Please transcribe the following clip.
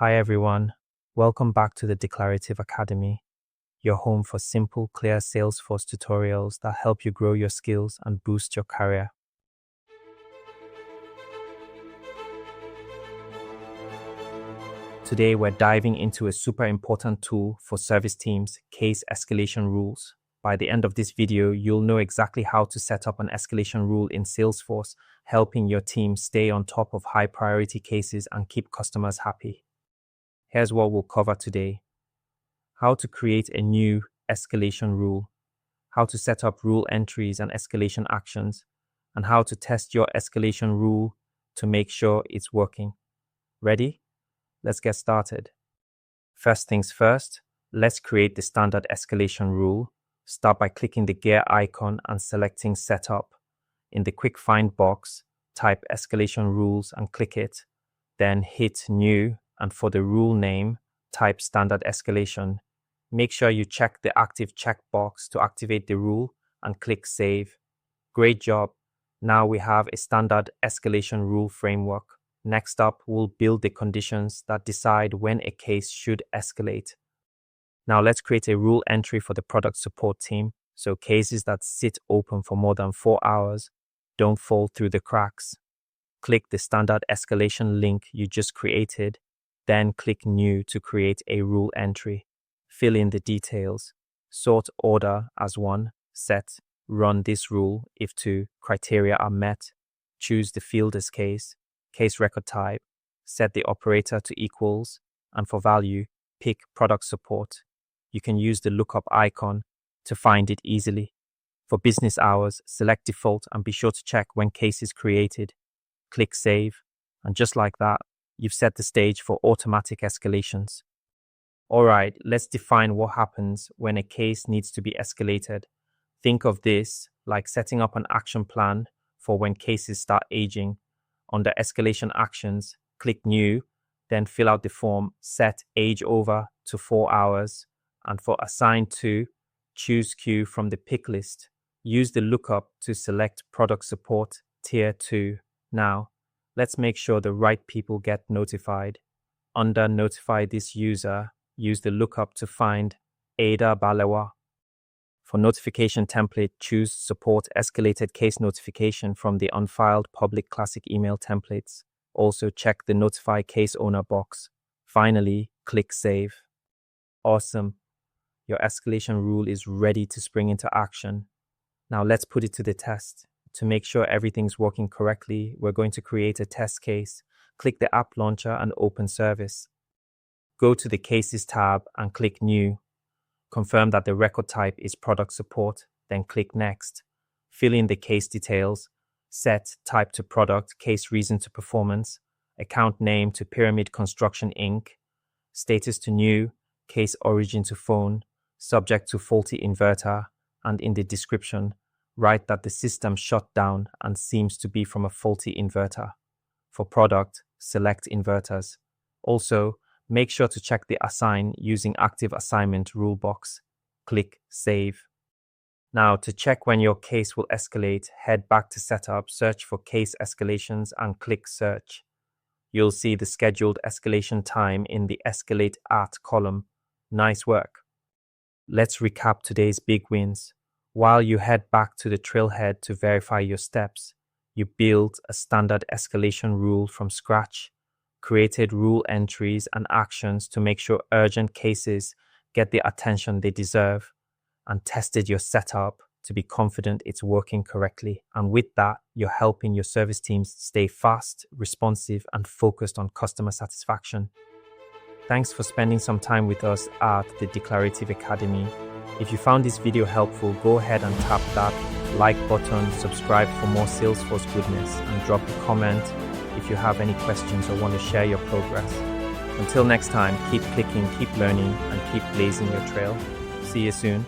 Hi everyone, welcome back to the Declarative Academy, your home for simple, clear Salesforce tutorials that help you grow your skills and boost your career. Today we're diving into a super important tool for service teams, case escalation rules. By the end of this video, you'll know exactly how to set up an escalation rule in Salesforce, helping your team stay on top of high priority cases and keep customers happy. Here's what we'll cover today: how to create a new escalation rule, how to set up rule entries and escalation actions, and how to test your escalation rule to make sure it's working. Ready? Let's get started. First things first, let's create the standard escalation rule. Start by clicking the gear icon and selecting Setup. In the quick find box, type escalation rules and click it. Then hit New, and for the rule name, type standard escalation. Make sure you check the active checkbox to activate the rule and click Save. Great job. Now we have a standard escalation rule framework. Next up, we'll build the conditions that decide when a case should escalate. Now let's create a rule entry for the product support team, so cases that sit open for more than 4 hours don't fall through the cracks. Click the standard escalation link you just created, then click New to create a rule entry. Fill in the details. Sort order as 1, set, run this rule if 2 criteria are met. Choose the field as case record type, set the operator to equals, and for value, pick product support. You can use the lookup icon to find it easily. For business hours, select default and be sure to check when case is created. Click Save, and just like that, you've set the stage for automatic escalations. Alright, let's define what happens when a case needs to be escalated. Think of this like setting up an action plan for when cases start aging. Under Escalation Actions, click New, then fill out the form, set Age Over to 4 hours, and for Assign To, choose Queue from the pick list. Use the lookup to select Product Support Tier 2. Now, let's make sure the right people get notified. Under Notify This User, use the lookup to find Ada Balewa. For notification template, choose Support Escalated Case Notification from the unfiled public classic email templates. Also check the Notify Case Owner box. Finally, click Save. Awesome. Your escalation rule is ready to spring into action. Now let's put it to the test. To make sure everything's working correctly, we're going to create a test case. Click the App Launcher and Open Service. Go to the Cases tab and click New. Confirm that the record type is Product Support, then click Next. Fill in the case details. Set Type to Product, Case Reason to Performance, Account Name to Pyramid Construction Inc., Status to New, Case Origin to Phone, Subject to Faulty Inverter, and in the description, write that the system shut down and seems to be from a faulty inverter. For product, select inverters. Also, make sure to check the Assign using Active Assignment rule box. Click Save. Now, to check when your case will escalate, head back to Setup, search for Case Escalations, and click Search. You'll see the scheduled escalation time in the Escalate At column. Nice work. Let's recap today's big wins. While you head back to the Trailhead to verify your steps, you built a standard escalation rule from scratch, created rule entries and actions to make sure urgent cases get the attention they deserve, and tested your setup to be confident it's working correctly. And with that, you're helping your service teams stay fast, responsive, and focused on customer satisfaction. Thanks for spending some time with us at the Declarative Academy. If you found this video helpful, go ahead and tap that like button, subscribe for more Salesforce goodness, and drop a comment if you have any questions or want to share your progress. Until next time, keep clicking, keep learning, and keep blazing your trail. See you soon.